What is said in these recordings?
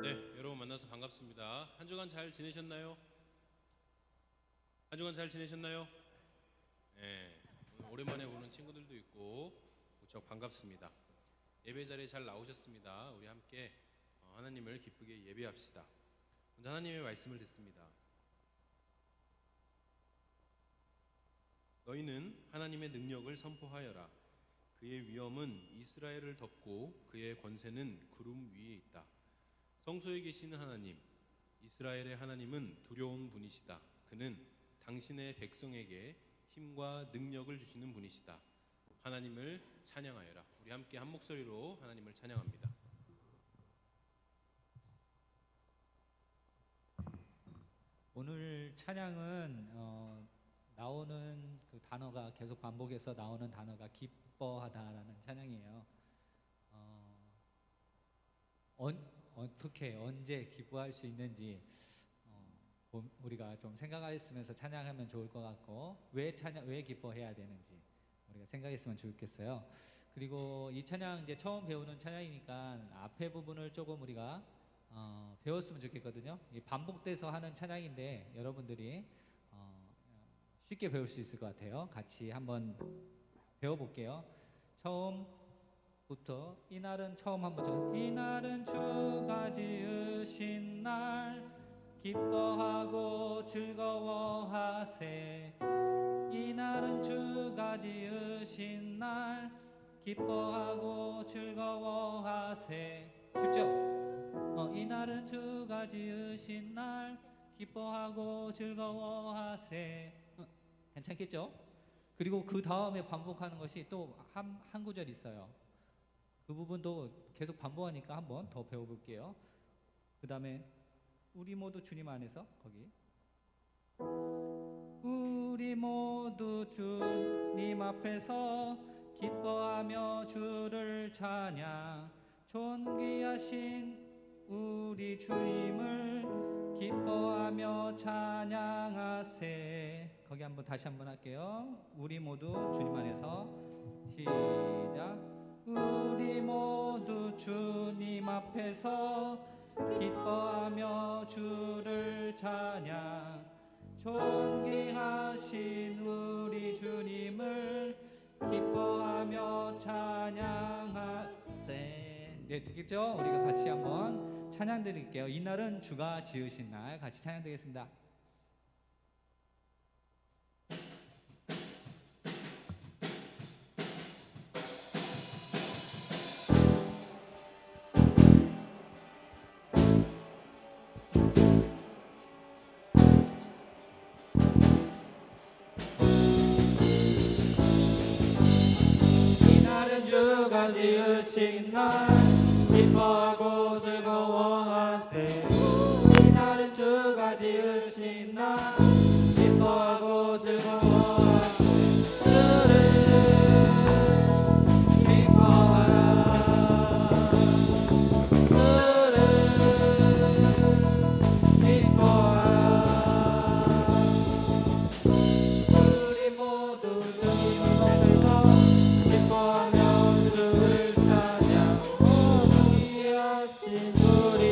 네, 여러분 만나서 반갑습니다. 한 주간 잘 지내셨나요? 한 주간 잘 지내셨나요? 네, 오랜만에 보는 친구들도 있고 무척 반갑습니다. 예배 자리에 잘 나오셨습니다. 우리 함께 하나님을 기쁘게 예배합시다. 먼저 하나님의 말씀을 듣습니다. 너희는 하나님의 능력을 선포하여라. 그의 위엄은 이스라엘을 덮고 그의 권세는 구름 위에 있다. 성소에 계시는 하나님, 이스라엘의 하나님은 두려운 분이시다. 그는 당신의 백성에게 힘과 능력을 주시는 분이시다. 하나님을 찬양하여라. 우리 함께 한 목소리로 하나님을 찬양합니다. 오늘 찬양은 나오는 그 단어가 계속 반복해서 나오는 단어가 기뻐하다라는 찬양이에요. 어떻게 언제 기뻐할 수 있는지 우리가 좀 생각하였으면서 찬양하면 좋을 것 같고 왜 기뻐해야 되는지 우리가 생각했으면 좋겠어요. 그리고 이 찬양 이제 처음 배우는 찬양이니까 앞에 부분을 조금 우리가 배웠으면 좋겠거든요. 반복돼서 하는 찬양인데 여러분들이 쉽게 배울 수 있을 것 같아요. 같이 한번 배워볼게요. 처음부터 이날은 처음 한번 이날은 주가 지으신 날 기뻐하고 즐거워하세. 이날은 주가 지으신 날 기뻐하고 즐거워하세. 쉽죠? 이날은 주가 지으신 날 기뻐하고 즐거워하세. 괜찮겠죠? 그리고 그 다음에 반복하는 것이 또 한 구절 있어요. 그 부분도 계속 반복하니까 한번 더 배워볼게요. 그 다음에 우리 모두 주님 안에서 거기 우리 모두 주님 앞에서 기뻐하며 주를 찬양. 존귀하신 우리 주님을 기뻐하며 찬양하세. 거기 한번 다시 한번 할게요. 우리 모두 주님 안에서 시작. 우리 모두 주님 앞에서 기뻐하며 주를 찬양. 존귀하신 우리 주님을 기뻐하며 찬양하세. 네, 듣겠죠? 우리가 같이 한번 찬양 드릴게요. 이날은 주가 지으신 날 같이 찬양 드리겠습니다. 이날은 주가 지으신 날 기뻐하고 즐거워하세. 이날은 주가 지으신 날 기뻐하고 즐거워하세. 주를 기뻐하라. 주를 기뻐하라. 우리 모두 주님 앞에서 기뻐하며 주를 찬양. 존귀하신 우리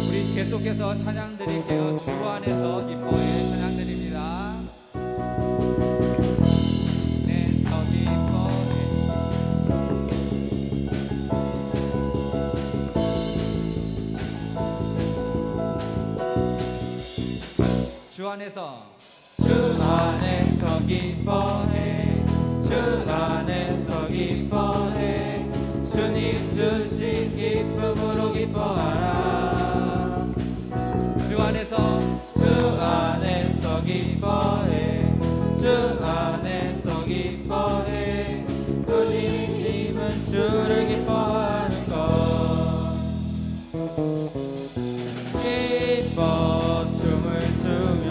우리 계속해서 찬양 드릴게요. 주 안에서 기뻐해 찬양 드립니다. 내서 기뻐해 주 안에서 기뻐해 주 안에서 기뻐해 주님 주신 기쁨으로 기뻐하라 주 안에서 기뻐해 주 안에서 기뻐해 우리 힘은 주를 기뻐하는 것 기뻐 춤을 추며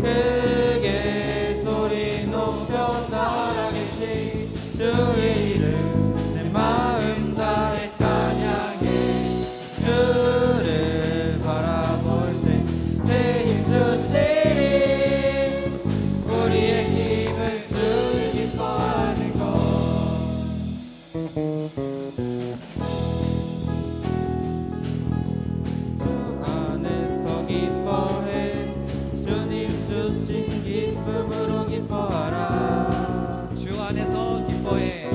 크게 소리 높여 살아계신 주의 이름 내 마음 다해 찬양해 주를 바라볼 때 새 힘 주시리 우리의 힘을 주를 기뻐하는 것 주 안에서 기뻐해 주님 주신 기쁨으로 기뻐하라 주 안에서 기뻐해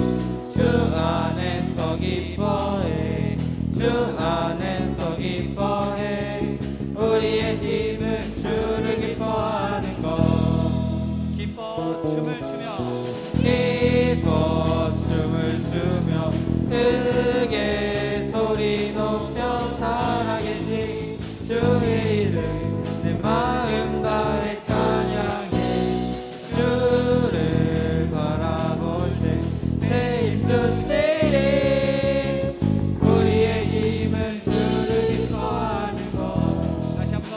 주 안에서 기뻐해 주 안에서 기뻐해 우리의 힘은 주를 기뻐하는 것 기뻐 춤을 추며 크게 소리 높여 살아계신 주의 이름 내 마음 다해 찬양해 주를 바라볼 때 새 힘 주시리 우리의 힘은 주를 기뻐하는 것 다시 한번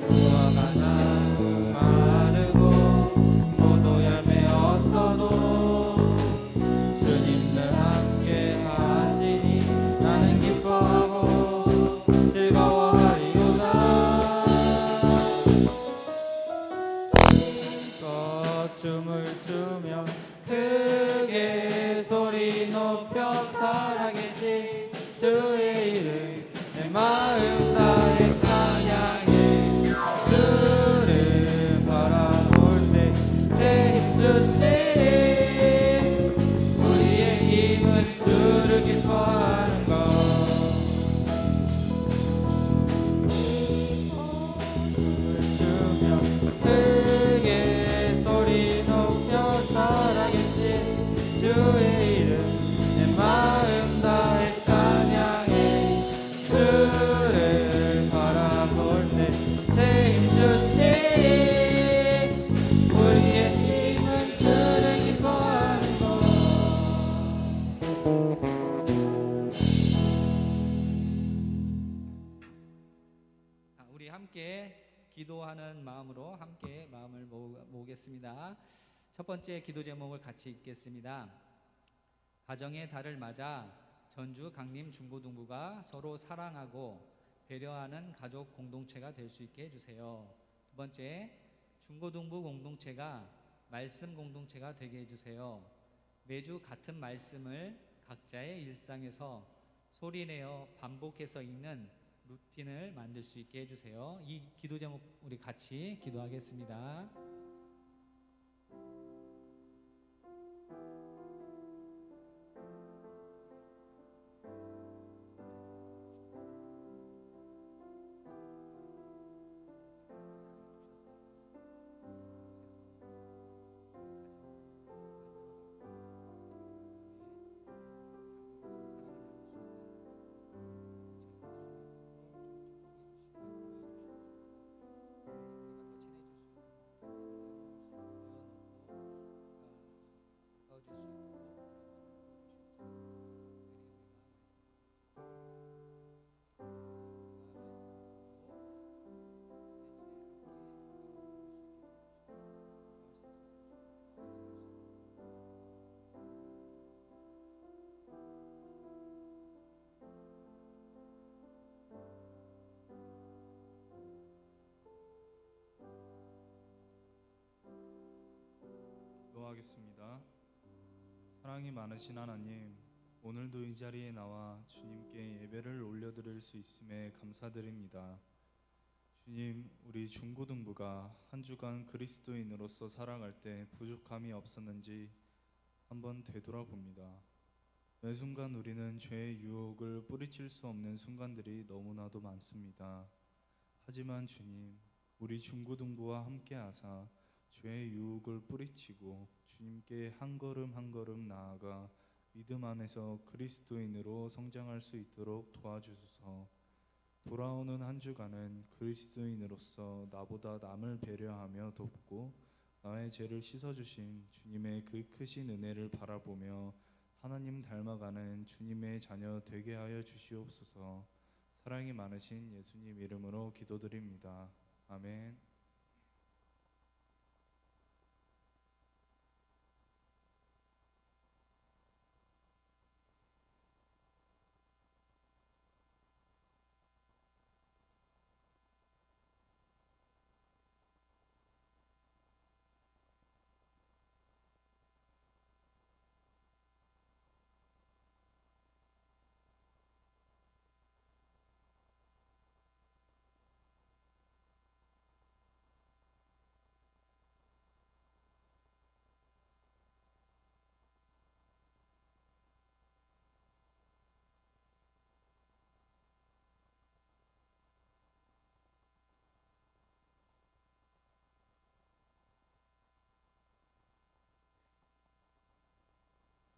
무화과 나무 마르고 모두 열매 없어도 주님들 함께 하시니 나는 기뻐하고 즐거워하리로다 춤을 추며 크게 소리 높여 살아계신 주의 이름 내 마음 다해 찬양해 주를 바라볼 때 새 힘 주시리 우리의 힘은 주를 기뻐하는 것 춤을 추며 크게 소리 높여 살아계신 주의 이름 내 마음 다해 찬양해 주를 바라볼 때 새 힘 주시리 우리의 힘은 주를 기뻐하는 것 우리 함께 기도하는 마음으로 함께 마음을 모으겠습니다. 첫 번째 기도 제목을 같이 읽겠습니다. 가정의 달을 맞아 전주 강림 중고등부가 서로 사랑하고 배려하는 가족 공동체가 될 수 있게 해주세요. 두 번째, 중고등부 공동체가 말씀 공동체가 되게 해주세요. 매주 같은 말씀을 각자의 일상에서 소리내어 반복해서 읽는 루틴을 만들 수 있게 해주세요. 이 기도 제목 우리 같이 기도하겠습니다. 기도하겠습니다. 사랑이 많으신 하나님, 오늘도 이 자리에 나와 주님께 예배를 올려드릴 수 있음에 감사드립니다. 주님, 우리 중고등부가 한 주간 그리스도인으로서 살아갈 때 부족함이 없었는지 한번 되돌아봅니다. 매 순간 우리는 죄의 유혹을 뿌리칠 수 없는 순간들이 너무나도 많습니다. 하지만 주님, 우리 중고등부와 함께 하사 죄의 유혹을 뿌리치고 주님께 한 걸음 한 걸음 나아가 믿음 안에서 그리스도인으로 성장할 수 있도록 도와주소서. 돌아오는 한 주간은 그리스도인으로서 나보다 남을 배려하며 돕고 나의 죄를 씻어주신 주님의 그 크신 은혜를 바라보며 하나님 닮아가는 주님의 자녀 되게 하여 주시옵소서. 사랑이 많으신 예수님 이름으로 기도드립니다. 아멘.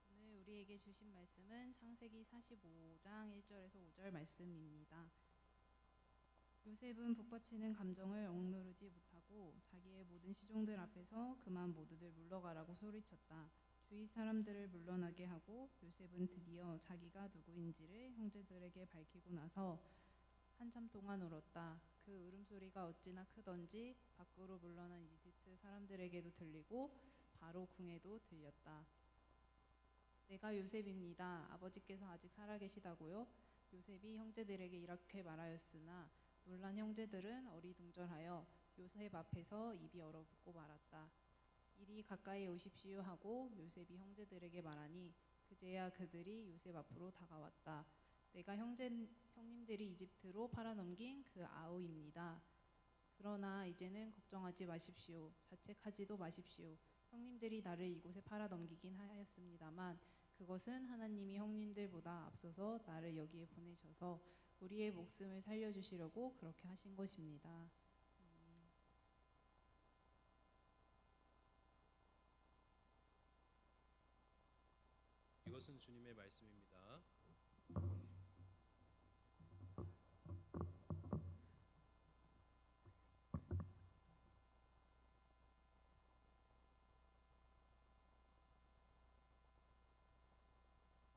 오늘 우리에게 주신 말씀은 창세기 45장 1절에서 5절 말씀입니다. 요셉은 북받치는 감정을 억누르지 못하고 자기의 모든 시종들 앞에서 그만 모두들 물러가라고 소리쳤다. 주위 사람들을 물러나게 하고 요셉은 드디어 자기가 누구인지를 형제들에게 밝히고 나서 한참 동안 울었다. 그 울음소리가 어찌나 크던지 밖으로 물러난 이집트 사람들에게도 들리고 바로 궁에도 들렸다. 내가 요셉입니다. 아버지께서 아직 살아계시다고요? 요셉이 형제들에게 이렇게 말하였으나 놀란 형제들은 어리둥절하여 요셉 앞에서 입이 얼어붙고 말았다. 이리 가까이 오십시오 하고 요셉이 형제들에게 말하니 그제야 그들이 요셉 앞으로 다가왔다. 내가 형님들이 이집트로 팔아넘긴 그 아우입니다. 그러나 이제는 걱정하지 마십시오. 자책하지도 마십시오. 형님들이 나를 이곳에 팔아넘기긴 하였습니다만 그것은 하나님이 형님들보다 앞서서 나를 여기에 보내셔서 우리의 목숨을 살려주시려고 그렇게 하신 것입니다. 이것은 주님의 말씀입니다.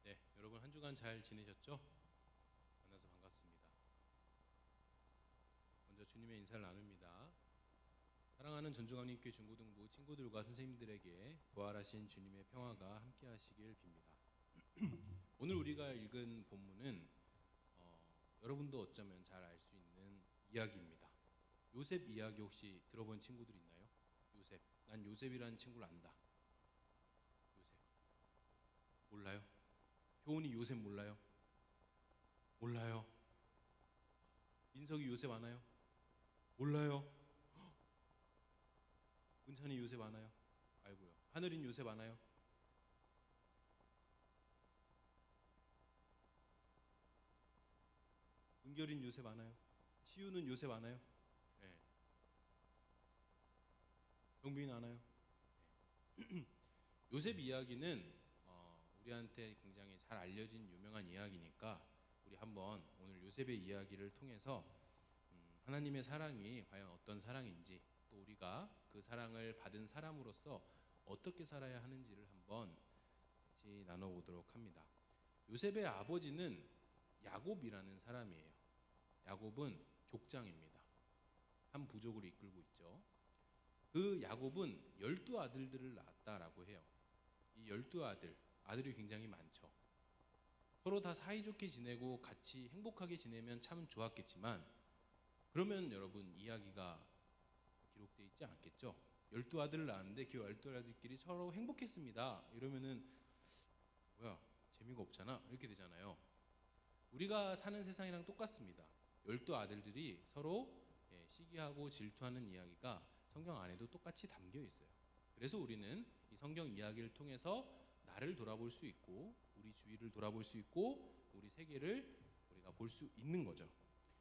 네, 여러분 한 주간 잘 지내셨죠? 만나서 반갑습니다. 먼저 주님의 인사를 나눕니다. 사랑하는 전주광림교회 중고등부 친구들과 선생님들에게 부활하신 주님의 평화가 함께하시길 빕니다. 오늘 우리가 읽은 본문은 여러분도 어쩌면 잘 알 수 있는 이야기입니다. 요셉 이야기 혹시 들어본 친구들 있나요? 요셉. 난 요셉이라는 친구를 안다. 요셉. 몰라요? 효은이 요셉 몰라요? 몰라요. 민석이 요셉 아나요? 몰라요. 은찬이 요셉 아나요? 알고요. 하늘인 요셉 아나요? 은결인 요셉 아나요? 시우는 요셉 아나요? 네. 영빈 아나요? 네. 요셉 이야기는 우리한테 굉장히 잘 알려진 유명한 이야기니까 우리 한번 오늘 요셉의 이야기를 통해서 하나님의 사랑이 과연 어떤 사랑인지 또 우리가 그 사랑을 받은 사람으로서 어떻게 살아야 하는지를 한번 같이 나눠보도록 합니다. 요셉의 아버지는 야곱이라는 사람이에요. 야곱은 족장입니다. 한 부족을 이끌고 있죠. 그 야곱은 12아들들을 낳았다라고 해요. 이 12아들이 굉장히 많죠. 서로 다 사이좋게 지내고 같이 행복하게 지내면 참 좋았겠지만 그러면 여러분 이야기가 기록되어 있지 않겠죠. 12아들을 낳았는데 그 12아들끼리 서로 행복했습니다. 이러면은 뭐야 재미가 없잖아. 이렇게 되잖아요. 우리가 사는 세상이랑 똑같습니다. 12아들들이 서로 시기하고 질투하는 이야기가 성경 안에도 똑같이 담겨 있어요. 그래서 우리는 이 성경 이야기를 통해서 나를 돌아볼 수 있고 우리 주위를 돌아볼 수 있고 우리 세계를 우리가 볼 수 있는 거죠.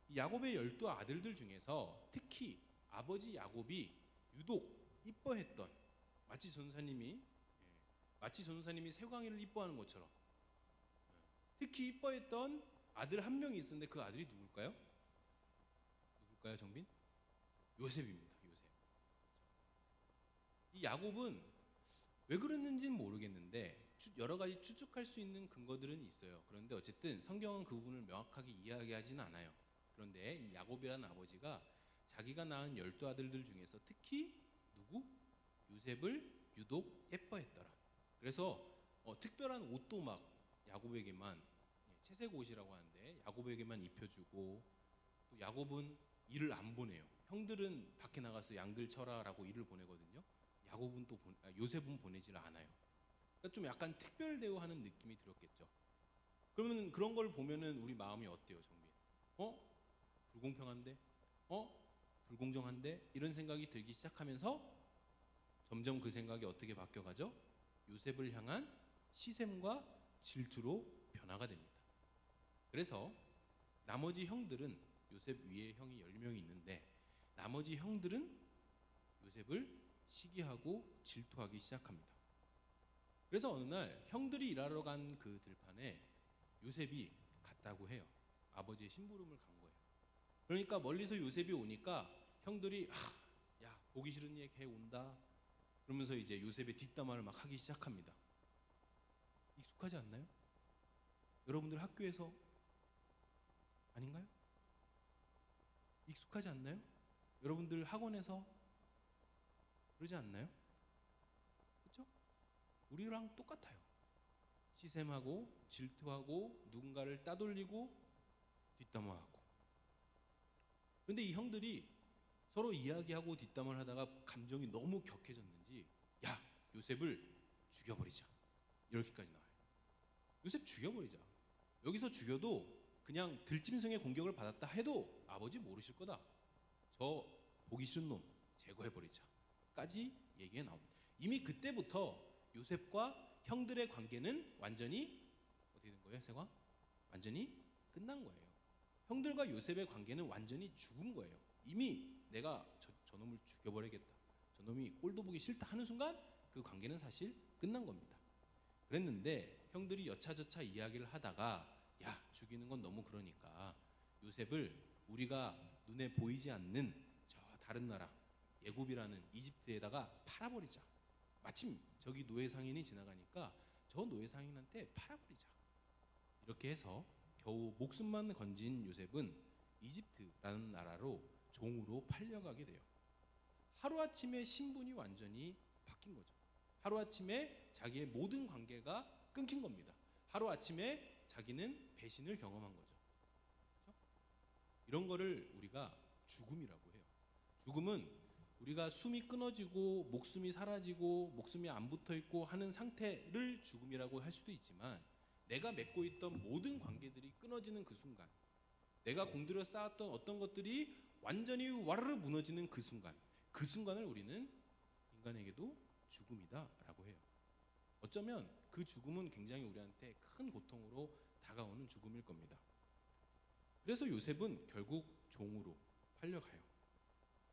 이 야곱의 12아들들 중에서 특히 아버지 야곱이 유독 이뻐했던 마치 전도사님이 세광이를 이뻐하는 것처럼 특히 이뻐했던 아들 한 명이 있었는데 그 아들이 누굴까요? 누굴까요, 정빈? 요셉입니다. 요셉. 이 야곱은 왜 그랬는지는 모르겠는데 여러 가지 추측할 수 있는 근거들은 있어요. 그런데 어쨌든 성경은 그 부분을 명확하게 이야기하지는 않아요. 그런데 이 야곱이라는 아버지가 자기가 낳은 12아들들 중에서 특히 누구? 요셉을 유독 예뻐했더라. 그래서 특별한 옷도 막 야곱에게만 채색 옷이라고 하는데 야곱에게만 입혀주고 또 야곱은 일을 안 보내요. 형들은 밖에 나가서 양들 쳐라라고 일을 보내거든요. 요셉은 보내질 않아요. 그러니까 좀 약간 특별 대우하는 느낌이 들었겠죠. 그러면 그런 걸 보면은 우리 마음이 어때요, 정민? 불공평한데? 불공정한데? 이런 생각이 들기 시작하면서 점점 그 생각이 어떻게 바뀌어가죠? 요셉을 향한 시샘과 질투로 변화가 됩니다. 그래서 나머지 형들은 요셉 위에 형이 10명이 있는데 나머지 형들은 요셉을 시기하고 질투하기 시작합니다. 그래서 어느 날 형들이 일하러 간 그 들판에 요셉이 갔다고 해요. 아버지의 심부름을 간 거예요. 그러니까 멀리서 요셉이 오니까 형들이 야 보기 싫은 얘 온다. 그러면서 이제 요셉의 뒷담화를 막 하기 시작합니다. 익숙하지 않나요? 여러분들 학교에서 아닌가요? 익숙하지 않나요? 여러분들 학원에서 그러지 않나요? 그렇죠? 우리랑 똑같아요. 시샘하고 질투하고 누군가를 따돌리고 뒷담화하고. 그런데 이 형들이 서로 이야기하고 뒷담화를 하다가 감정이 너무 격해졌는지 야 요셉을 죽여버리자 이렇게까지 나와요. 요셉 죽여버리자. 여기서 죽여도 그냥 들짐승의 공격을 받았다 해도 아버지 모르실 거다. 저 보기 싫은 놈 제거해버리자 까지 얘기가 나옵니다. 이미 그때부터 요셉과 형들의 관계는 완전히 어떻게 된 거예요? 세광? 완전히 끝난 거예요. 형들과 요셉의 관계는 완전히 죽은 거예요. 이미 내가 저 놈을 죽여버리겠다. 저 놈이 꼴도 보기 싫다 하는 순간 그 관계는 사실 끝난 겁니다. 그랬는데 형들이 여차저차 이야기를 하다가 야 죽이는 건 너무 그러니까 요셉을 우리가 눈에 보이지 않는 저 다른 나라 애굽이라는 이집트에다가 팔아버리자. 마침 저기 노예상인이 지나가니까 저 노예상인한테 팔아버리자. 이렇게 해서 겨우 목숨만 건진 요셉은 이집트라는 나라로 종으로 팔려가게 돼요. 하루아침에 신분이 완전히 바뀐 거죠. 하루아침에 자기의 모든 관계가 끊긴 겁니다. 하루아침에 자기는 배신을 경험한 거죠. 그렇죠? 이런 거를 우리가 죽음이라고 해요. 죽음은 우리가 숨이 끊어지고 목숨이 사라지고 목숨이 안 붙어있고 하는 상태를 죽음이라고 할 수도 있지만 내가 맺고 있던 모든 관계들이 끊어지는 그 순간, 내가 공들여 쌓았던 어떤 것들이 완전히 와르르 무너지는 그 순간을 우리는 인간에게도 죽음이다라고 해요. 어쩌면 그 죽음은 굉장히 우리한테 큰 고통으로 다가오는 죽음일 겁니다. 그래서 요셉은 결국 종으로 팔려가요.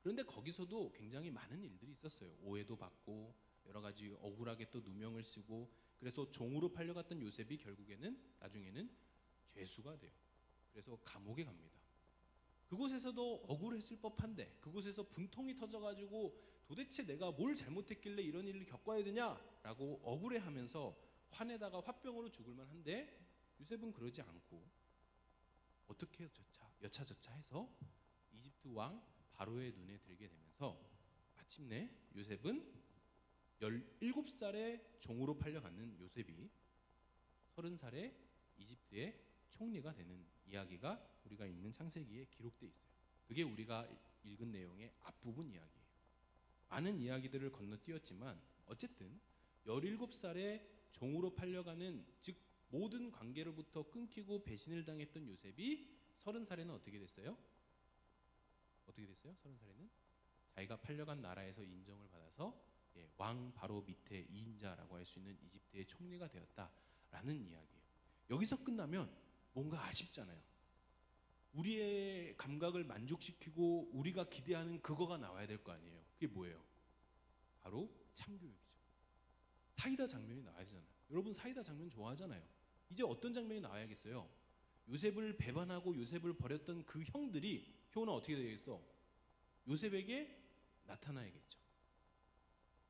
그런데 거기서도 굉장히 많은 일들이 있었어요. 오해도 받고 여러 가지 억울하게 또 누명을 쓰고 그래서 종으로 팔려갔던 요셉이 결국에는 나중에는 죄수가 돼요. 그래서 감옥에 갑니다. 그곳에서도 억울했을 법한데 그곳에서 분통이 터져가지고 도대체 내가 뭘 잘못했길래 이런 일을 겪어야 되냐라고 억울해하면서 화내다가 화병으로 죽을 만한데 요셉은 그러지 않고 어떻게 여차저차 해서 이집트 왕 바로의 눈에 들게 되면서 마침내 요셉은 17살에 종으로 팔려가는 요셉이 30살에 이집트의 총리가 되는 이야기가 우리가 읽는 창세기에 기록되어 있어요. 그게 우리가 읽은 내용의 앞부분 이야기예요. 많은 이야기들을 건너뛰었지만 어쨌든 17살에 종으로 팔려가는 즉 모든 관계로부터 끊기고 배신을 당했던 요셉이 30살에는 어떻게 됐어요? 어떻게 됐어요? 30살에는 자기가 팔려간 나라에서 인정을 받아서 왕 바로 밑에 2인자라고 할 수 있는 이집트의 총리가 되었다라는 이야기예요. 여기서 끝나면 뭔가 아쉽잖아요. 우리의 감각을 만족시키고 우리가 기대하는 그거가 나와야 될 거 아니에요. 그게 뭐예요? 바로 참교육이죠. 사이다 장면이 나와야 되잖아요. 여러분 사이다 장면 좋아하잖아요. 이제 어떤 장면이 나와야겠어요? 요셉을 배반하고 요셉을 버렸던 그 형들이 효는 어떻게 되겠어? 요셉에게 나타나야겠죠.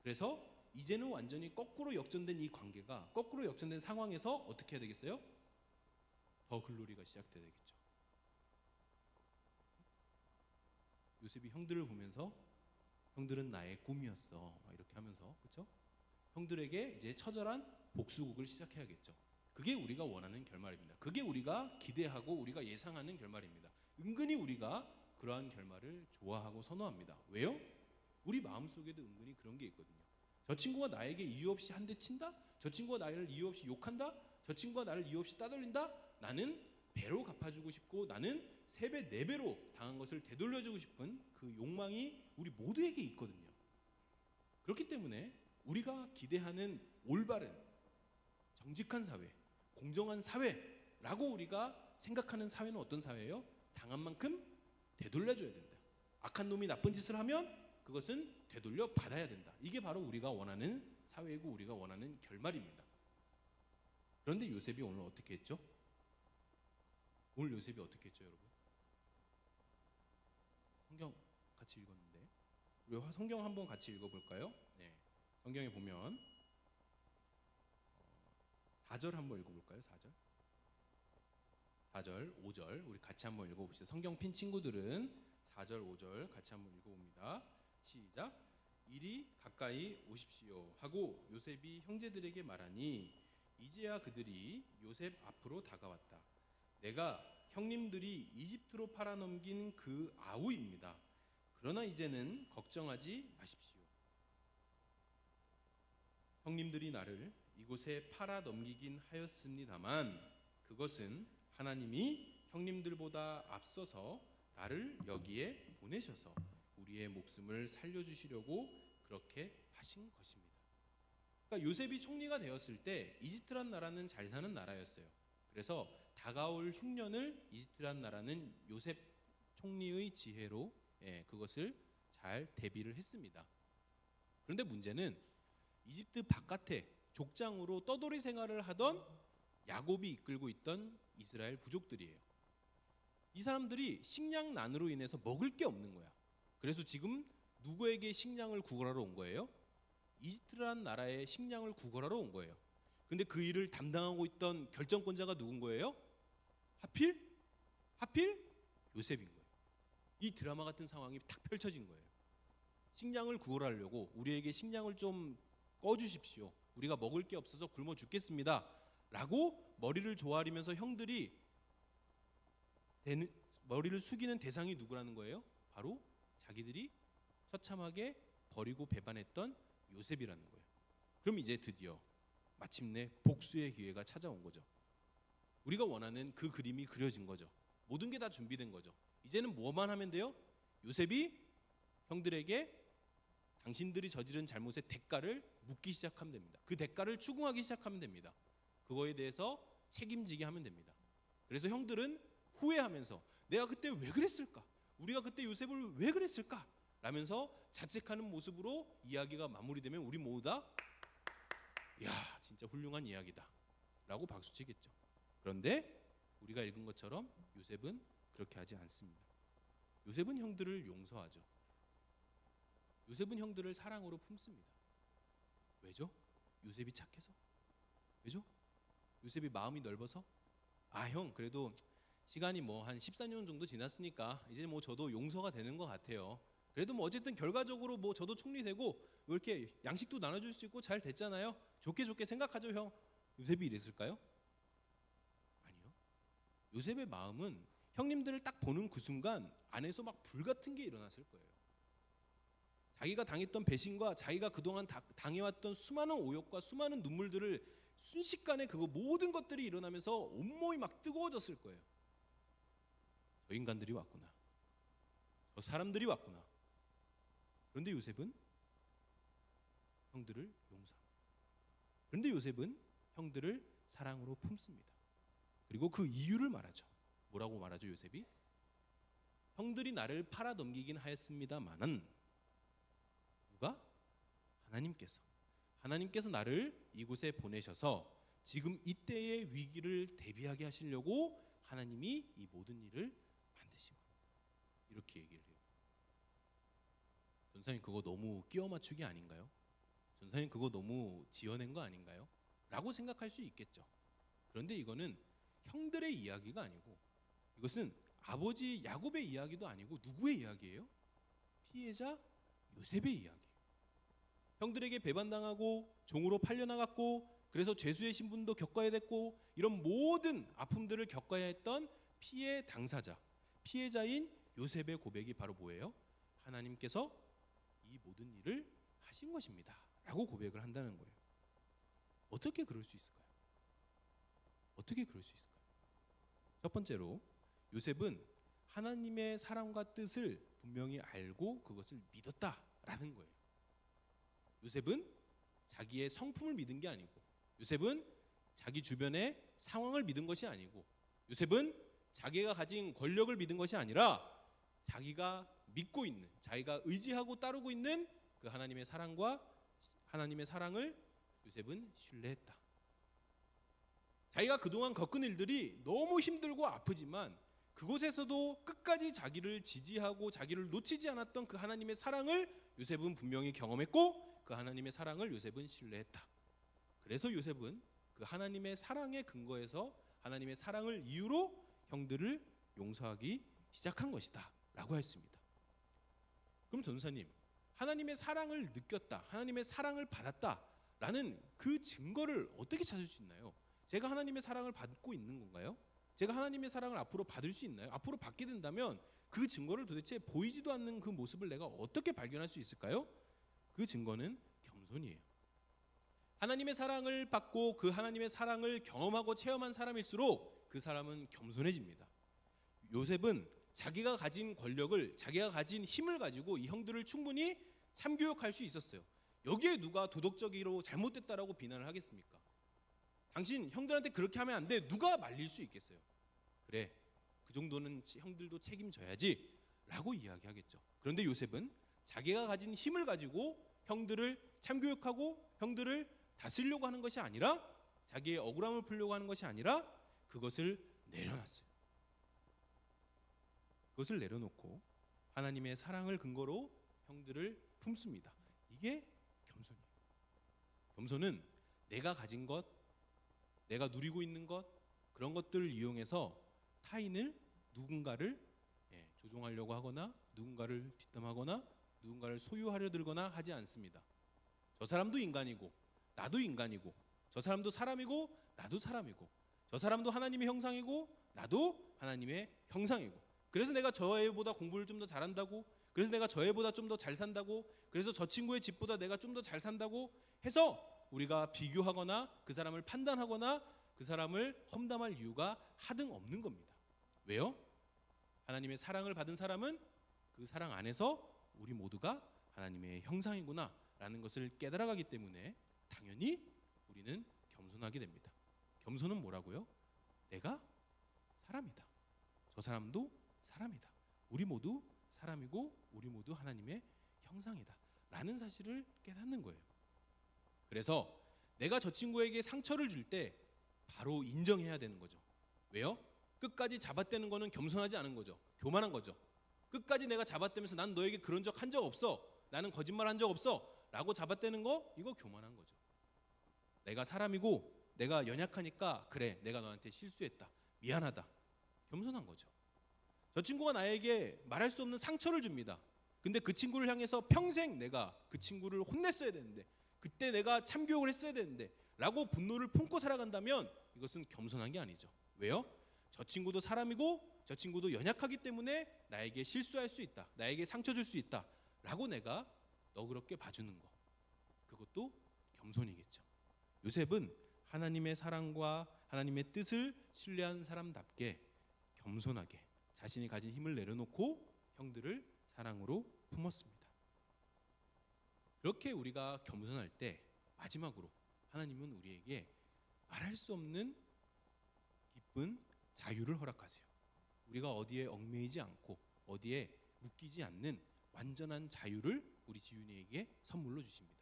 그래서 이제는 완전히 거꾸로 역전된 이 관계가, 거꾸로 역전된 상황에서 어떻게 해야 되겠어요? 더 글로리가 시작돼야 되겠죠. 요셉이 형들을 보면서 형들은 나의 꿈이었어 이렇게 하면서, 그렇죠? 형들에게 이제 처절한 복수극을 시작해야겠죠. 그게 우리가 원하는 결말입니다. 그게 우리가 기대하고 우리가 예상하는 결말입니다. 은근히 우리가 그러한 결말을 좋아하고 선호합니다. 왜요? 우리 마음속에도 은근히 그런 게 있거든요. 저 친구가 나에게 이유 없이 한 대 친다? 저 친구가 나를 이유 없이 욕한다? 저 친구가 나를 이유 없이 따돌린다? 나는 배로 갚아주고 싶고 나는 3배, 4배로 당한 것을 되돌려주고 싶은 그 욕망이 우리 모두에게 있거든요. 그렇기 때문에 우리가 기대하는 올바른 정직한 사회, 공정한 사회라고 우리가 생각하는 사회는 어떤 사회예요? 당한 만큼 되돌려줘야 된다. 악한 놈이 나쁜 짓을 하면 그것은 되돌려 받아야 된다. 이게 바로 우리가 원하는 사회이고 우리가 원하는 결말입니다. 그런데 요셉이 오늘 어떻게 했죠? 오늘 요셉이 어떻게 했죠, 여러분? 성경 같이 읽었는데 우리 성경 한번 같이 읽어볼까요? 네, 성경에 보면 4절 한번 읽어볼까요? 4절, 4절, 5절 우리 같이 한번 읽어봅시다. 성경 핀 친구들은 4절, 5절 같이 한번 읽어봅니다. 시작. 이리 가까이 오십시오 하고 요셉이 형제들에게 말하니 이제야 그들이 요셉 앞으로 다가왔다. 내가 형님들이 이집트로 팔아넘긴 그 아우입니다. 그러나 이제는 걱정하지 마십시오. 형님들이 나를 이곳에 팔아넘기긴 하였습니다만 그것은 하나님이 형님들보다 앞서서 나를 여기에 보내셔서 우리의 목숨을 살려주시려고 그렇게 하신 것입니다. 그러니까 요셉이 총리가 되었을 때 이집트란 나라는 잘 사는 나라였어요. 그래서 다가올 흉년을 이집트란 나라는 요셉 총리의 지혜로 그것을 잘 대비를 했습니다. 그런데 문제는 이집트 바깥에 족장으로 떠돌이 생활을 하던 야곱이 이끌고 있던 이스라엘 부족들이에요. 이 사람들이 식량난으로 인해서 먹을 게 없는 거야. 그래서 지금 누구에게 식량을 구걸하러 온 거예요? 이집트라는 나라에 식량을 구걸하러 온 거예요. 근데 그 일을 담당하고 있던 결정권자가 누군 거예요? 하필 요셉인 거예요. 이 드라마 같은 상황이 탁 펼쳐진 거예요. 식량을 구걸하려고 우리에게 식량을 좀 꺼주십시오. 우리가 먹을 게 없어서 굶어 죽겠습니다. 라고 머리를 조아리면서 형들이 머리를 숙이는 대상이 누구라는 거예요? 바로 자기들이 처참하게 버리고 배반했던 요셉이라는 거예요. 그럼 이제 드디어 마침내 복수의 기회가 찾아온 거죠. 우리가 원하는 그 그림이 그려진 거죠. 모든 게 다 준비된 거죠. 이제는 뭐만 하면 돼요? 요셉이 형들에게 당신들이 저지른 잘못의 대가를 묻기 시작하면 됩니다. 그 대가를 추궁하기 시작하면 됩니다. 그거에 대해서 책임지게 하면 됩니다. 그래서 형들은 후회하면서 내가 그때 왜 그랬을까? 우리가 그때 요셉을 왜 그랬을까? 라면서 자책하는 모습으로 이야기가 마무리되면 우리 모두 다 야, 진짜 훌륭한 이야기다 라고 박수치겠죠. 그런데 우리가 읽은 것처럼 요셉은 그렇게 하지 않습니다. 요셉은 형들을 용서하죠. 요셉은 형들을 사랑으로 품습니다. 왜죠? 요셉이 착해서? 왜죠? 요셉이 마음이 넓어서? 아, 형 그래도 시간이 뭐 한 14년 정도 지났으니까 이제 뭐 저도 용서가 되는 것 같아요. 그래도 뭐 어쨌든 결과적으로 뭐 저도 총리 되고 뭐 이렇게 양식도 나눠줄 수 있고 잘 됐잖아요. 좋게 생각하죠, 형. 요셉이 이랬을까요? 아니요. 요셉의 마음은 형님들을 딱 보는 그 순간 안에서 막 불같은 게 일어났을 거예요. 자기가 당했던 배신과 자기가 그동안 당해왔던 수많은 오욕과 수많은 눈물들을 순식간에 그거 모든 것들이 일어나면서 온몸이 막 뜨거워졌을 거예요. 저 인간들이 왔구나. 저 사람들이 왔구나. 그런데 요셉은 형들을 용서합니다. 그런데 요셉은 형들을 사랑으로 품습니다. 그리고 그 이유를 말하죠. 뭐라고 말하죠, 요셉이? 형들이 나를 팔아 넘기긴 하였습니다마는 누가? 하나님께서 나를 이곳에 보내셔서 지금 이때의 위기를 대비하게 하시려고 하나님이 이 모든 일을 만드신 겁니다. 이렇게 얘기를 해요. 전사님 그거 너무 끼워 맞추기 아닌가요? 전사님 그거 너무 지어낸 거 아닌가요? 라고 생각할 수 있겠죠. 그런데 이거는 형들의 이야기가 아니고 이것은 아버지 야곱의 이야기도 아니고 누구의 이야기예요? 피해자 요셉의 이야기. 형들에게 배반당하고 종으로 팔려나갔고 그래서 죄수의 신분도 겪어야 됐고 이런 모든 아픔들을 겪어야 했던 피해 당사자, 피해자인 요셉의 고백이 바로 뭐예요? 하나님께서 이 모든 일을 하신 것입니다 라고 고백을 한다는 거예요. 어떻게 그럴 수 있을까요? 어떻게 그럴 수 있을까요? 첫 번째로 요셉은 하나님의 사랑과 뜻을 분명히 알고 그것을 믿었다라는 거예요. 요셉은 자기의 성품을 믿은 게 아니고 요셉은 자기 주변의 상황을 믿은 것이 아니고 요셉은 자기가 가진 권력을 믿은 것이 아니라 자기가 믿고 있는, 자기가 의지하고 따르고 있는 그 하나님의 사랑과 하나님의 사랑을 요셉은 신뢰했다. 자기가 그동안 겪은 일들이 너무 힘들고 아프지만 그곳에서도 끝까지 자기를 지지하고 자기를 놓치지 않았던 그 하나님의 사랑을 요셉은 분명히 경험했고 그 하나님의 사랑을 요셉은 신뢰했다. 그래서 요셉은 그 하나님의 사랑의 근거에서 하나님의 사랑을 이유로 형들을 용서하기 시작한 것이다 라고 했습니다. 그럼 전사님, 하나님의 사랑을 느꼈다, 하나님의 사랑을 받았다 라는 그 증거를 어떻게 찾을 수 있나요? 제가 하나님의 사랑을 받고 있는 건가요? 제가 하나님의 사랑을 앞으로 받을 수 있나요? 앞으로 받게 된다면 그 증거를 도대체 보이지도 않는 그 모습을 내가 어떻게 발견할 수 있을까요? 그 증거는 겸손이에요. 하나님의 사랑을 받고 그 하나님의 사랑을 경험하고 체험한 사람일수록 그 사람은 겸손해집니다. 요셉은 자기가 가진 권력을, 자기가 가진 힘을 가지고 이 형들을 충분히 참교육할 수 있었어요. 여기에 누가 도덕적으로 잘못됐다라고 비난을 하겠습니까? 당신 형들한테 그렇게 하면 안 돼. 누가 말릴 수 있겠어요? 그래, 그 정도는 형들도 책임져야지 라고 이야기하겠죠. 그런데 요셉은 자기가 가진 힘을 가지고 형들을 참교육하고 형들을 다스리려고 하는 것이 아니라 자기의 억울함을 풀려고 하는 것이 아니라 그것을 내려놨어요. 그것을 내려놓고 하나님의 사랑을 근거로 형들을 품습니다. 이게 겸손이에요. 겸손은 내가 가진 것, 내가 누리고 있는 것, 그런 것들을 이용해서 타인을, 누군가를 조종하려고 하거나 누군가를 뒷담하거나 누군가를 소유하려 들거나 하지 않습니다. 저 사람도 인간이고 나도 인간이고 저 사람도 사람이고 나도 사람이고 저 사람도 하나님의 형상이고 나도 하나님의 형상이고 그래서 내가 저 애보다 공부를 좀 더 잘한다고, 그래서 내가 저 애보다 좀 더 잘 산다고, 그래서 저 친구의 집보다 내가 좀 더 잘 산다고 해서 우리가 비교하거나 그 사람을 판단하거나 그 사람을 험담할 이유가 하등 없는 겁니다. 왜요? 하나님의 사랑을 받은 사람은 그 사랑 안에서 우리 모두가 하나님의 형상이구나 라는 것을 깨달아가기 때문에 당연히 우리는 겸손하게 됩니다. 겸손은 뭐라고요? 내가 사람이다. 저 사람도 사람이다. 우리 모두 사람이고 우리 모두 하나님의 형상이다 라는 사실을 깨닫는 거예요. 그래서 내가 저 친구에게 상처를 줄 때 바로 인정해야 되는 거죠. 왜요? 끝까지 잡아떼는 거는 겸손하지 않은 거죠. 교만한 거죠. 끝까지 내가 잡아떼면서 난 너에게 그런 적 한 적 없어, 나는 거짓말 한 적 없어 라고 잡아떼는 거, 이거 교만한 거죠. 내가 사람이고 내가 연약하니까 그래, 내가 너한테 실수했다, 미안하다, 겸손한 거죠. 저 친구가 나에게 말할 수 없는 상처를 줍니다. 근데 그 친구를 향해서 평생 내가 그 친구를 혼냈어야 되는데, 그때 내가 참교육을 했어야 되는데 라고 분노를 품고 살아간다면 이것은 겸손한 게 아니죠. 왜요? 저 친구도 사람이고 저 친구도 연약하기 때문에 나에게 실수할 수 있다, 나에게 상처 줄 수 있다 라고 내가 너그럽게 봐주는 거, 그것도 겸손이겠죠. 요셉은 하나님의 사랑과 하나님의 뜻을 신뢰한 사람답게 겸손하게 자신이 가진 힘을 내려놓고 형들을 사랑으로 품었습니다. 그렇게 우리가 겸손할 때 마지막으로 하나님은 우리에게 말할 수 없는 기쁜 자유를 허락하세요. 우리가 어디에 얽매이지 않고 어디에 묶이지 않는 완전한 자유를 우리 지윤이에게 선물로 주십니다.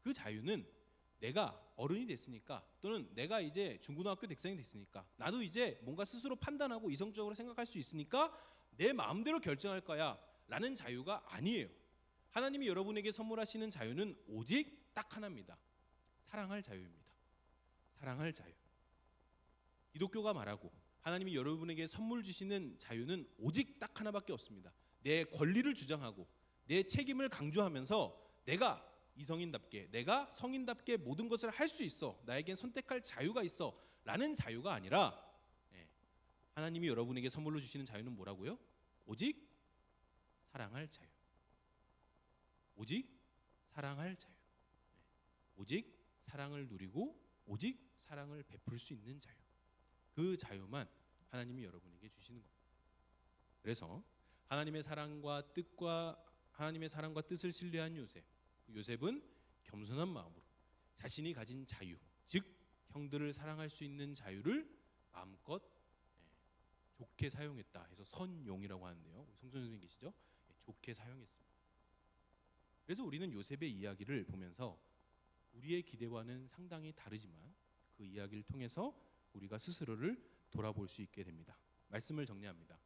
그 자유는 내가 어른이 됐으니까 또는 내가 이제 중고등학교 대학생이 됐으니까 나도 이제 뭔가 스스로 판단하고 이성적으로 생각할 수 있으니까 내 마음대로 결정할 거야 라는 자유가 아니에요. 하나님이 여러분에게 선물하시는 자유는 오직 딱 하나입니다. 사랑할 자유입니다. 사랑할 자유. 기독교가 말하고 하나님이 여러분에게 선물 주시는 자유는 오직 딱 하나밖에 없습니다. 내 권리를 주장하고 내 책임을 강조하면서 내가 이성인답게 내가 성인답게 모든 것을 할 수 있어, 나에겐 선택할 자유가 있어 라는 자유가 아니라 하나님이 여러분에게 선물로 주시는 자유는 뭐라고요? 오직 사랑할 자유. 오직 사랑할 자유. 오직 사랑을 누리고 오직 사랑을 베풀 수 있는 자유. 그 자유만 하나님이 여러분에게 주시는 겁니다. 그래서 하나님의 사랑과 뜻을 신뢰한 요셉. 요셉은 겸손한 마음으로 자신이 가진 자유, 즉 형들을 사랑할 수 있는 자유를 마음껏 좋게 사용했다 해서 선용이라고 하는데요. 송선 선생님 계시죠? 좋게 사용했습니다. 그래서 우리는 요셉의 이야기를 보면서 우리의 기대와는 상당히 다르지만 그 이야기를 통해서 우리가 스스로를 돌아볼 수 있게 됩니다. 말씀을 정리합니다.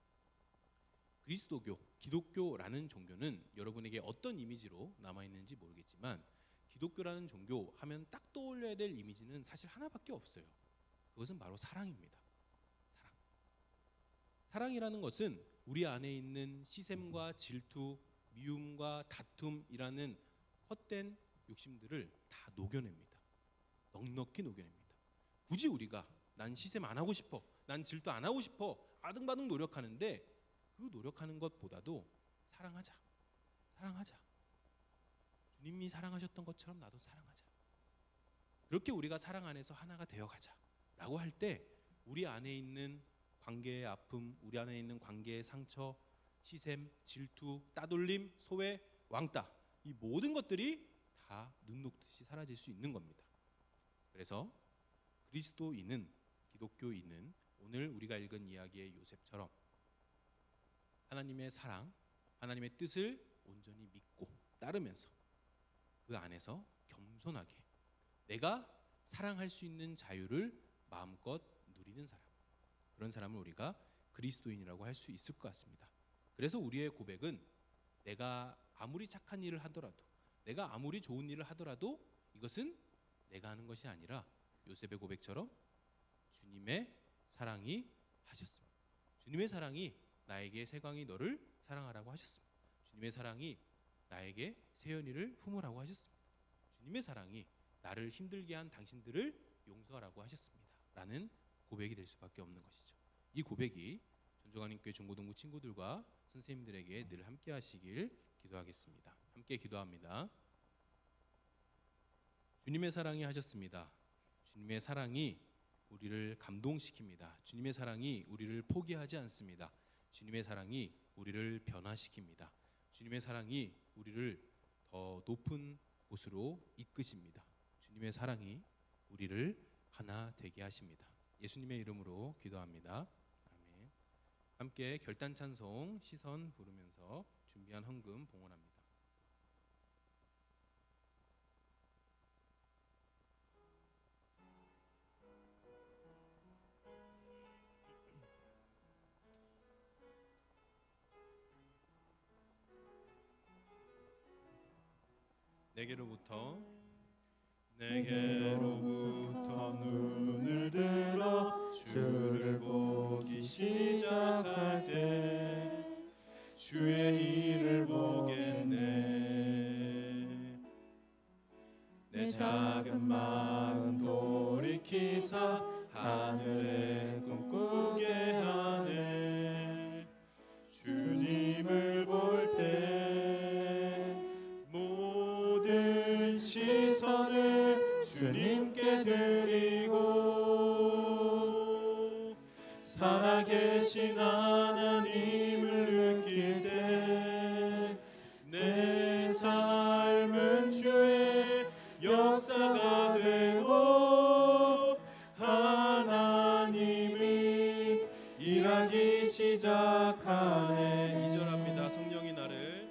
그리스도교, 기독교라는 종교는 여러분에게 어떤 이미지로 남아있는지 모르겠지만 기독교라는 종교 하면 딱 떠올려야 될 이미지는 사실 하나밖에 없어요. 그것은 바로 사랑입니다. 사랑. 사랑이라는 것은 우리 안에 있는 시샘과 질투, 미움과 다툼이라는 헛된 욕심들을 다 녹여냅니다. 넉넉히 녹여냅니다. 굳이 우리가 난 시샘 안 하고 싶어, 난 질투 안 하고 싶어 아등바등 노력하는데 그 노력하는 것보다도 사랑하자. 사랑하자. 주님이 사랑하셨던 것처럼 나도 사랑하자. 그렇게 우리가 사랑 안에서 하나가 되어가자 라고 할 때 우리 안에 있는 관계의 아픔, 우리 안에 있는 관계의 상처, 시샘, 질투, 따돌림, 소외, 왕따 이 모든 것들이 다 눈 녹듯이 사라질 수 있는 겁니다. 그래서 그리스도인은, 기독교인은 오늘 우리가 읽은 이야기의 요셉처럼 하나님의 사랑, 하나님의 뜻을 온전히 믿고 따르면서 그 안에서 겸손하게 내가 사랑할 수 있는 자유를 마음껏 누리는 사람, 그런 사람을 우리가 그리스도인이라고 할 수 있을 것 같습니다. 그래서 우리의 고백은 내가 아무리 착한 일을 하더라도, 내가 아무리 좋은 일을 하더라도 이것은 내가 하는 것이 아니라 요셉의 고백처럼 주님의 사랑이 하셨습니다. 주님의 사랑이 나에게 세광이 너를 사랑하라고 하셨습니다. 주님의 사랑이 나에게 세연이를 품으라고 하셨습니다. 주님의 사랑이 나를 힘들게 한 당신들을 용서하라고 하셨습니다. 라는 고백이 될 수밖에 없는 것이죠. 이 고백이 전종하님교회 중고등부 친구들과 선생님들에게 늘 함께 하시길 기도하겠습니다. 함께 기도합니다. 주님의 사랑이 하셨습니다. 주님의 사랑이 우리를 감동시킵니다. 주님의 사랑이 우리를 포기하지 않습니다. 주님의 사랑이 우리를 변화시킵니다. 주님의 사랑이 우리를 더 높은 곳으로 이끄십니다. 주님의 사랑이 우리를 하나 되게 하십니다. 예수님의 이름으로 기도합니다. 아멘. 함께 결단 찬송 시선 부르면서 준비한 헌금 봉헌합니다. 내게로부터 눈을 들어 주를 보기 시작할 때 주의 일을 보겠네. 내 작은 마음 돌이키사 하늘에 꿈꾸게 하네. 주님을 볼 때 모든 시선을 주님께 하나님을 느낄 때 내 삶은 주의 역사가 되고 하나님이 일하기 시작하네. 2절합니다. 성령이 나를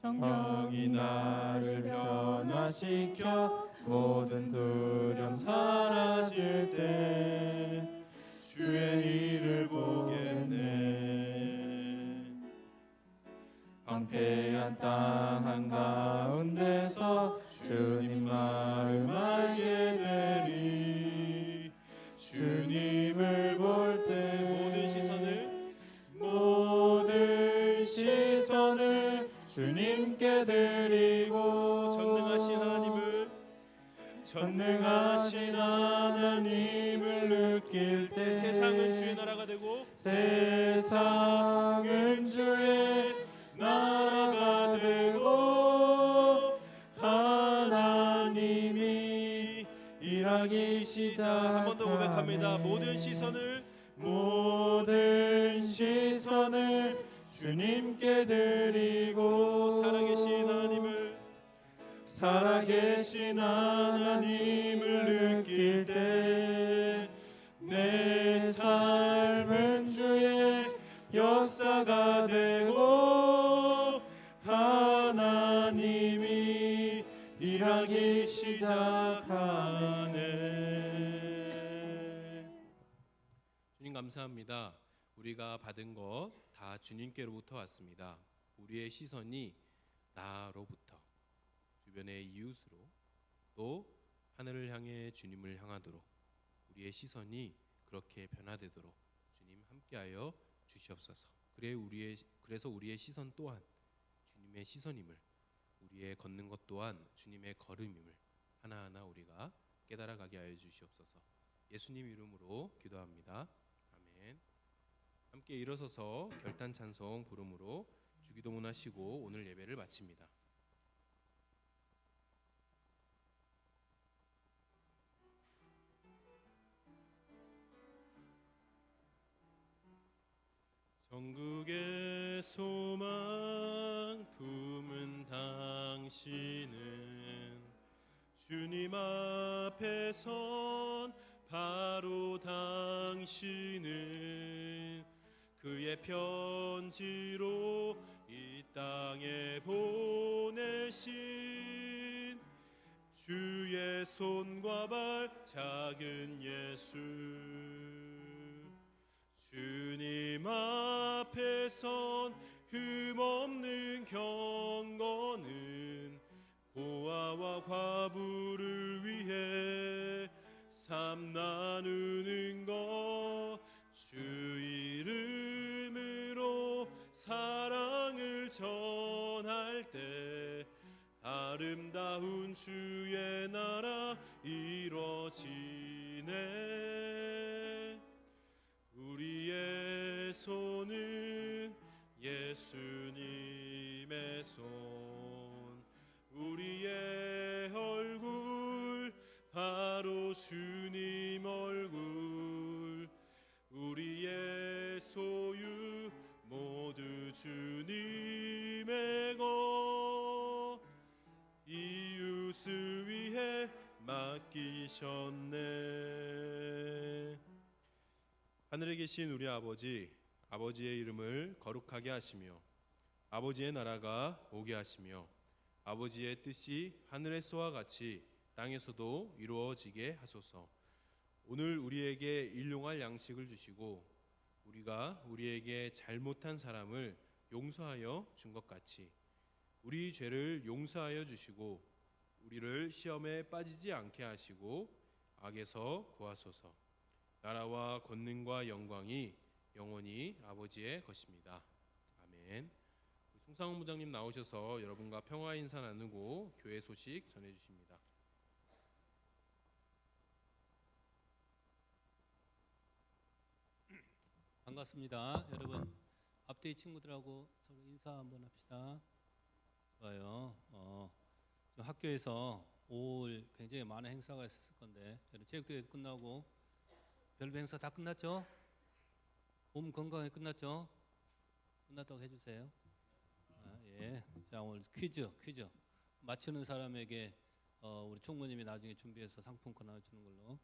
성령이 나를 변화시켜 모든 두려움 사라질 때 주의 일을 보겠네. 황폐한 땅 한가운데서 주님 마음 알게 되리. 주님을 볼 때 모든 시선을 주님께 드리고 전능하신 하나님을 느낄 때 세상은 주의 나라가 되고 세상은 주의 나라가 되고 하나님이 일하기 시작하네. 한 번 더 고백합니다. 모든 시선을 주님께 드리고 살아계신 하나님을 느낄 때 내 삶은 주의 역사가 되고 하나님이 일하기 시작하네. 주님 감사합니다. 우리가 받은 것 다 주님께로부터 왔습니다. 우리의 시선이 나로부터 주변의 이웃으로 또 하늘을 향해 주님을 향하도록 우리의 시선이 그렇게 변화되도록 주님 함께하여 주시옵소서. 그래서 우리의 시선 또한 주님의 시선임을, 우리의 걷는 것 또한 주님의 걸음임을 하나하나 우리가 깨달아가게 하여 주시옵소서. 예수님 이름으로 기도합니다. 아멘. 함께 일어서서 결단 찬송 부름으로 주기도문 하시고 오늘 예배를 마칩니다. 전국의 소망 품은 당신은 주님 앞에 선 바로 당신은 그의 편지로 이 땅에 보내신 주의 손과 발 작은 예수. 주님 앞에 선 흠없는 경건은 고아와 과부를 위해 삶 나누는 것. 주 이름으로 사랑을 전할 때 아름다운 주의 나라 이뤄지네. 우리의 손은 예수님의 손, 우리의 얼굴 바로 주님 얼굴, 우리의 소유 모두 주님의 것. 이웃을 위해 맡기셨네. 하늘에 계신 우리 아버지, 아버지의 이름을 거룩하게 하시며 아버지의 나라가 오게 하시며 아버지의 뜻이 하늘에서와 같이 땅에서도 이루어지게 하소서. 오늘 우리에게 일용할 양식을 주시고 우리가 우리에게 잘못한 사람을 용서하여 준 것 같이 우리 죄를 용서하여 주시고 우리를 시험에 빠지지 않게 하시고 악에서 구하소서. 나라와 권능과 영광이 영원히 아버지의 것입니다. 아멘. 송상훈 부장님 나오셔서 여러분과 평화 인사 나누고 교회 소식 전해주십니다. 반갑습니다. 여러분 앞뒤 친구들하고 서로 인사 한번 합시다. 좋아요. 학교에서 5월 굉장히 많은 행사가 있었을 건데 체육대회 끝나고 별배 행사 다 끝났죠? 몸 건강에 끝났죠? 끝났다고 해주세요. 예. 자, 오늘 퀴즈 맞추는 사람에게 우리 총무님이 나중에 준비해서 상품권 하나 주는 걸로.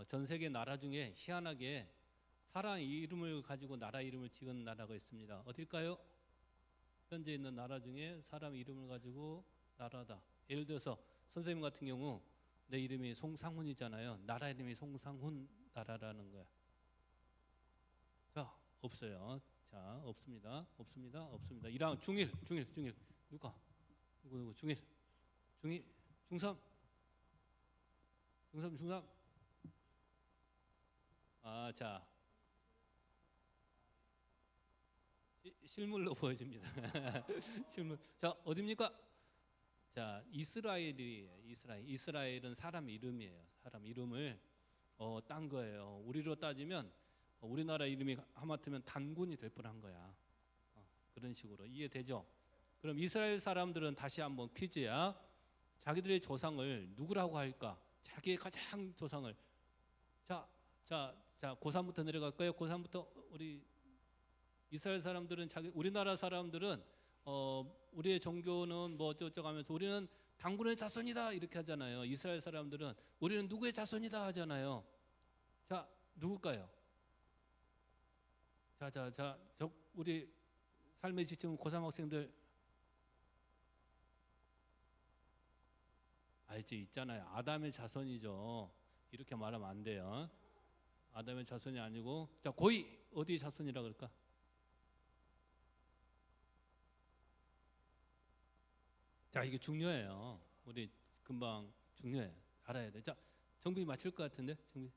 전 세계 나라 중에 희한하게 사람 이름을 가지고 나라 이름을 지은 나라가 있습니다. 어딜까요? 현재 있는 나라 중에 사람 이름을 가지고 나라다. 예를 들어서 선생님 같은 경우 내 이름이 송상훈이잖아요. 나라 이름이 송상훈 나라라는 거야. 자, 없어요. 자, 없습니다. 1라운드 중일 누가? 누구 중일 중3 자, 실물로 보여집니다. 실물. 자, 어디입니까? 자, 이스라엘이에요. 이스라엘은 사람 이름이에요. 사람 이름을 딴 거예요. 우리로 따지면 우리나라 이름이 하마터면 단군이 될 뻔한 거야. 그런 식으로 이해되죠? 그럼 이스라엘 사람들은 다시 한번 퀴즈야. 자기들의 조상을 누구라고 할까? 자기의 가장 조상을. 자, 고3부터 내려갈까요? 고3부터 우리 이스라엘 사람들은 우리나라 사람들은 우리의 종교는 뭐 어쩌고 하면서 우리는 단군의 자손이다 이렇게 하잖아요. 이스라엘 사람들은 우리는 누구의 자손이다 하잖아요. 자, 누굴까요? 저 우리 삶의 지침 고3 학생들 이제 있잖아요. 아담의 자손이죠. 이렇게 말하면 안 돼요. 아담의 자손이 아니고 자, 고이 어디의 자손이라 그럴까? 자, 이게 중요해요. 우리 금방 중요해. 알아야 돼. 자, 정비 맞힐 것 같은데? 정비.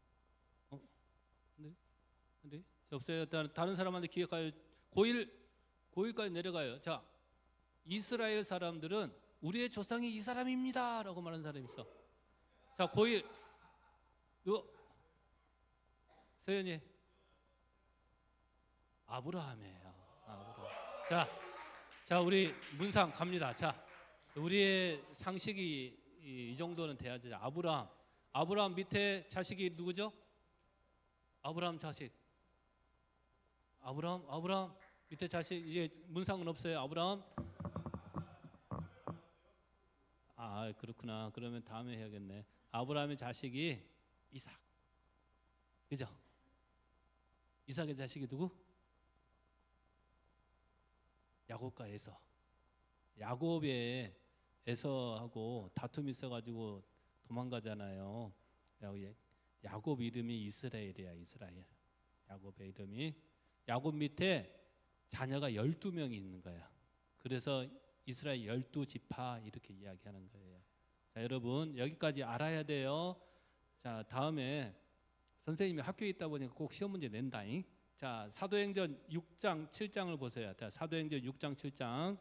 네? 없어요. 다른 사람한테 기회 가요. 고1까지 내려가요. 자, 이스라엘 사람들은 우리의 조상이 이 사람입니다라고 말하는 사람이 있어. 자, 고1 누구? 서연이. 아브라함이에요. 아브라함. 자, 우리 문상 갑니다. 자, 우리의 상식이 이 정도는 돼야지. 아브라함 밑에 자식이 누구죠? 아브라함 자식. 아브라함 밑에 자식. 이제 문상은 없어요. 아브라함. 그렇구나. 그러면 다음에 해야겠네. 아브라함의 자식이 이삭. 그죠? 이삭의 자식이 누구? 야곱과 에서. 야곱의 에서하고 다툼이 있어가지고 도망가잖아요. 야곱 이름이 이스라엘이야. 이스라엘. 야곱의 이름이. 야곱 밑에 자녀가 12명이 있는 거야. 그래서 이스라엘 12지파 이렇게 이야기하는 거예요. 자, 여러분 여기까지 알아야 돼요. 자, 다음에 선생님이 학교에 있다 보니까 꼭 시험 문제 낸다잉. 자, 사도행전 6장 7장을 보세요. 자, 사도행전 6장 7장.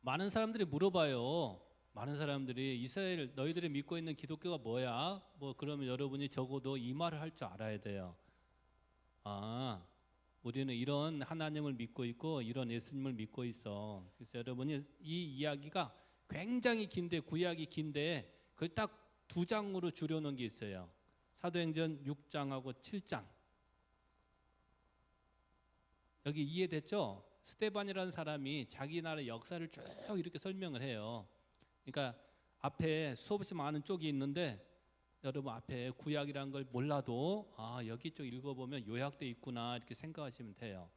많은 사람들이 물어봐요. 많은 사람들이 이스라엘 너희들이 믿고 있는 기독교가 뭐야? 뭐 그러면 여러분이 적어도 이 말을 할 줄 알아야 돼요. 우리는 이런 하나님을 믿고 있고 이런 예수님을 믿고 있어. 그래서 여러분이 이 이야기가 굉장히 긴데 구약이 긴데 그걸 딱 두 장으로 줄여놓은 게 있어요. 사도행전 6장하고 7장. 여기 이해됐죠? 스데반이라는 사람이 자기 나라의 역사를 쭉 이렇게 설명을 해요. 그러니까 앞에 수없이 많은 쪽이 있는데 여러분 앞에 구약이라는 걸 몰라도 여기 쪽 읽어보면 요약돼 있구나 이렇게 생각하시면 돼요.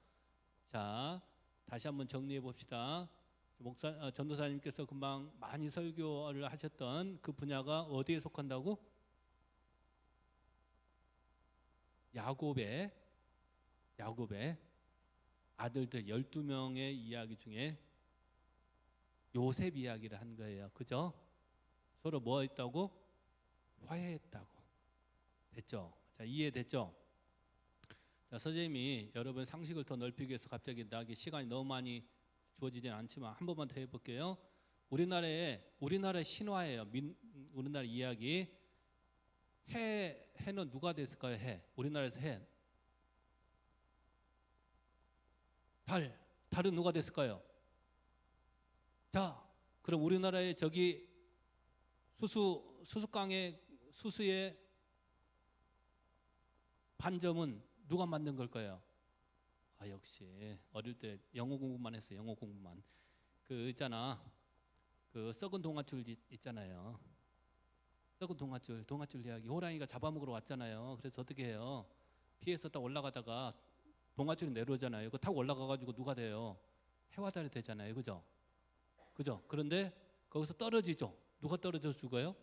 자, 다시 한번 정리해 봅시다. 전도사님께서 금방 많이 설교를 하셨던 그 분야가 어디에 속한다고? 야곱의 아들들 12명의 이야기 중에 요셉 이야기를 한 거예요. 그죠? 서로 뭐 했다고? 화해했다고. 됐죠? 자, 이해됐죠? 자, 선생님이 여러분 상식을 더 넓히기 위해서 갑자기 나에게 시간이 너무 많이 주어지진 않지만 한 번만 더 해볼게요. 우리나라의 신화예요. 우리나라 이야기. 해는 누가 됐을까요? 해. 우리나라에서 해. 달은 누가 됐을까요? 자, 그럼 우리나라의 저기 수수깡의 수수의 반점은 누가 만든 걸까요? 아, 역시 어릴 때 영어 공부만 했어요. 영어 공부만. 그 있잖아. 그 썩은 동아줄 있잖아요. 썩은 동아줄 이야기. 호랑이가 잡아먹으러 왔잖아요. 그래서 어떻게 해요? 피해서 딱 올라가다가 동아줄이 내려오잖아요. 그거 타고 올라가가지고 누가 돼요? 해화달이 되잖아요. 그죠? 그런데 거기서 떨어지죠. 누가 떨어져 죽어요?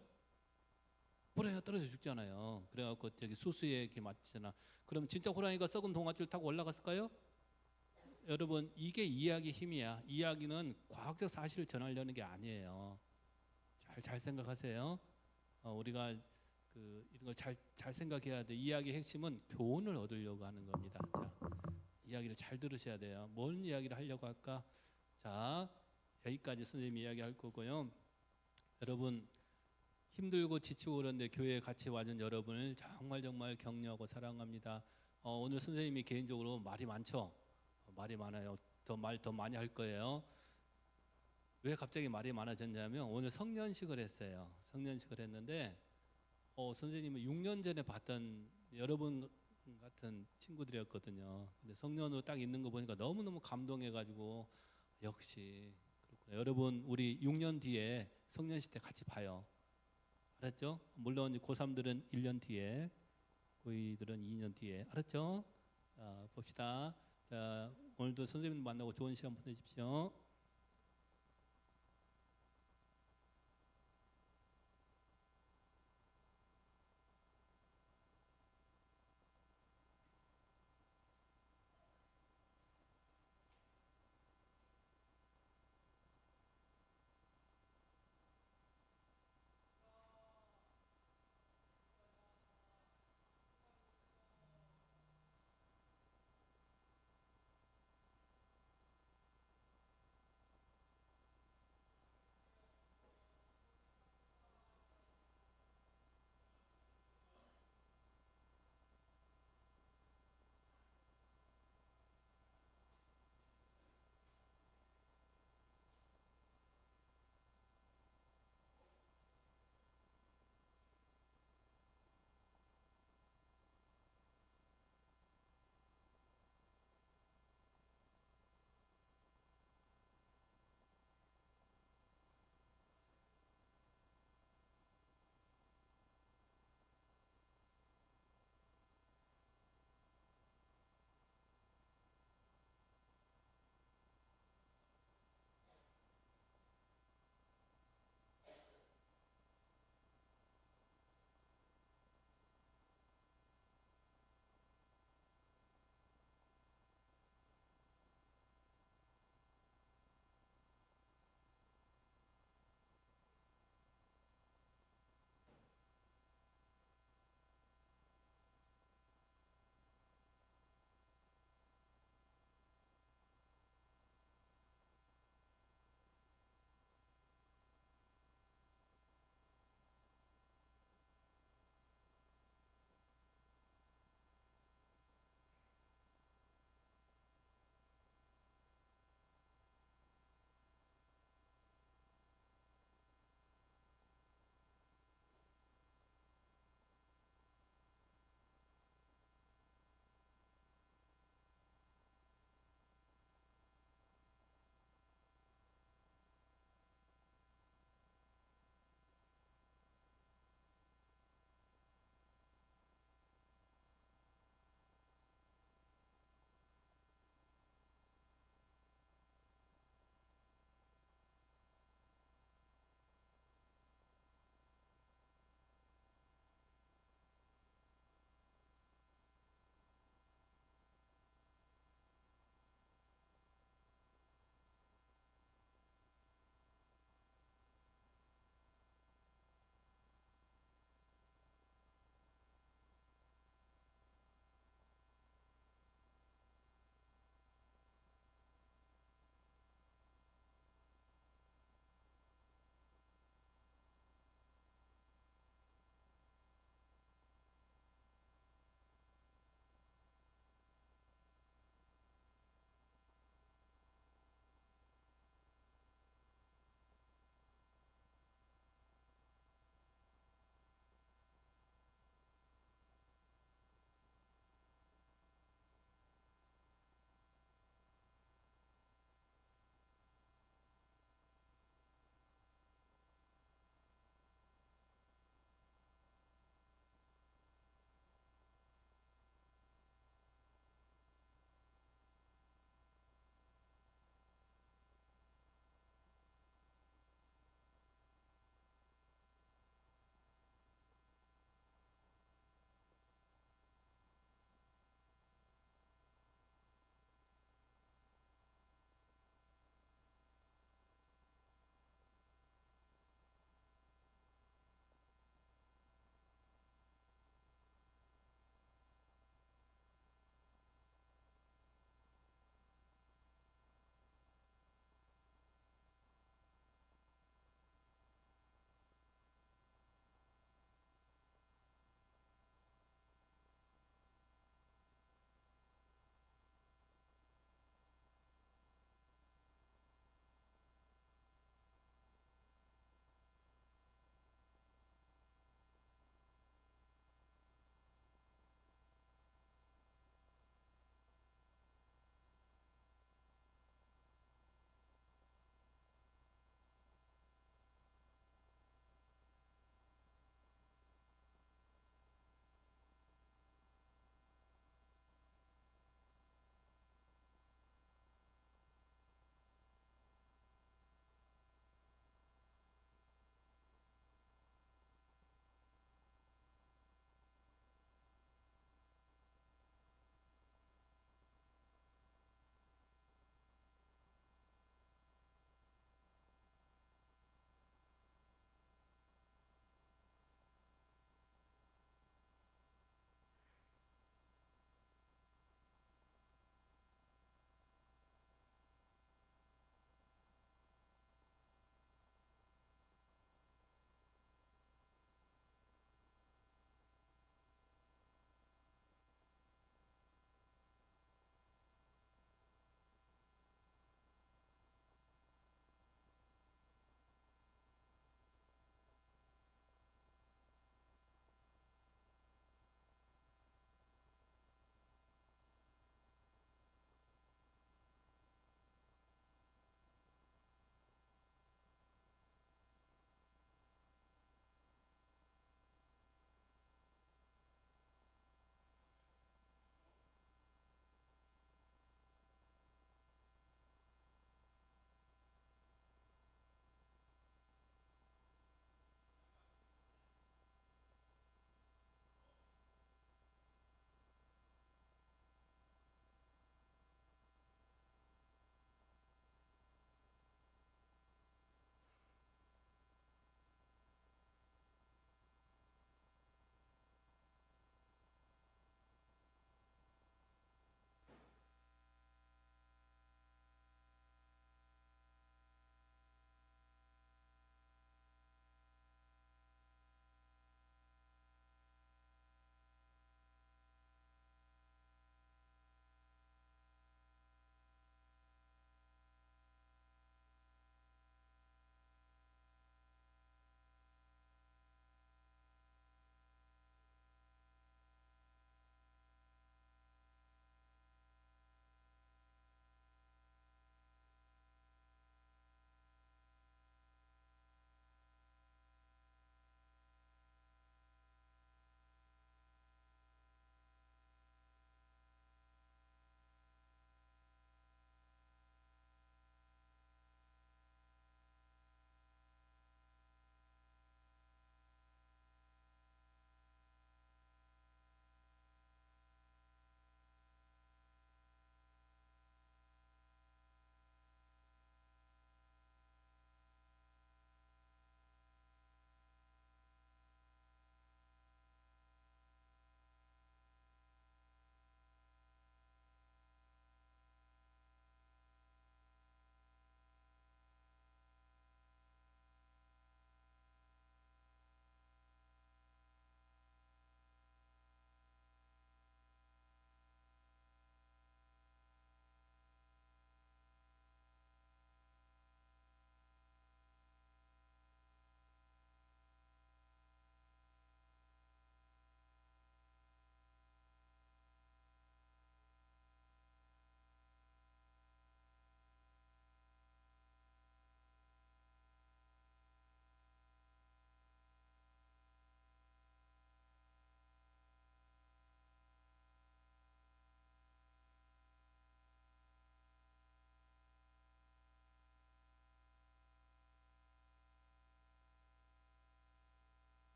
호랑이가 떨어져 죽잖아요. 그래갖고 저기 수수에 이렇게 맞잖아. 그럼 진짜 호랑이가 썩은 동아줄 타고 올라갔을까요? 여러분, 이게 이야기 힘이야. 이야기는 과학적 사실을 전하려는 게 아니에요. 잘 생각하세요. 우리가 이런 걸 잘 생각해야 돼. 이야기의 핵심은 교훈을 얻으려고 하는 겁니다. 자, 이야기를 잘 들으셔야 돼요. 뭔 이야기를 하려고 할까? 자, 여기까지 선생님이 이야기할 거고요. 여러분, 힘들고 지치고 그런데 교회에 같이 와준 여러분을 정말 격려하고 사랑합니다. 오늘 선생님이 개인적으로 말이 많죠? 말이 많아요. 더 많이 할 거예요. 왜 갑자기 말이 많아졌냐면 오늘 성년식을 했어요. 성년식을 했는데 선생님은 6년 전에 봤던 여러분 같은 친구들이었거든요. 근데 성년으로 딱 있는 거 보니까 너무너무 감동해가지고 역시 그렇구나. 여러분, 우리 6년 뒤에 성년식 때 같이 봐요. 알았죠? 물론 고3들은 1년 뒤에, 고2들은 2년 뒤에. 알았죠? 자, 봅시다. 자, 오늘도 선생님 만나고 좋은 시간 보내십시오.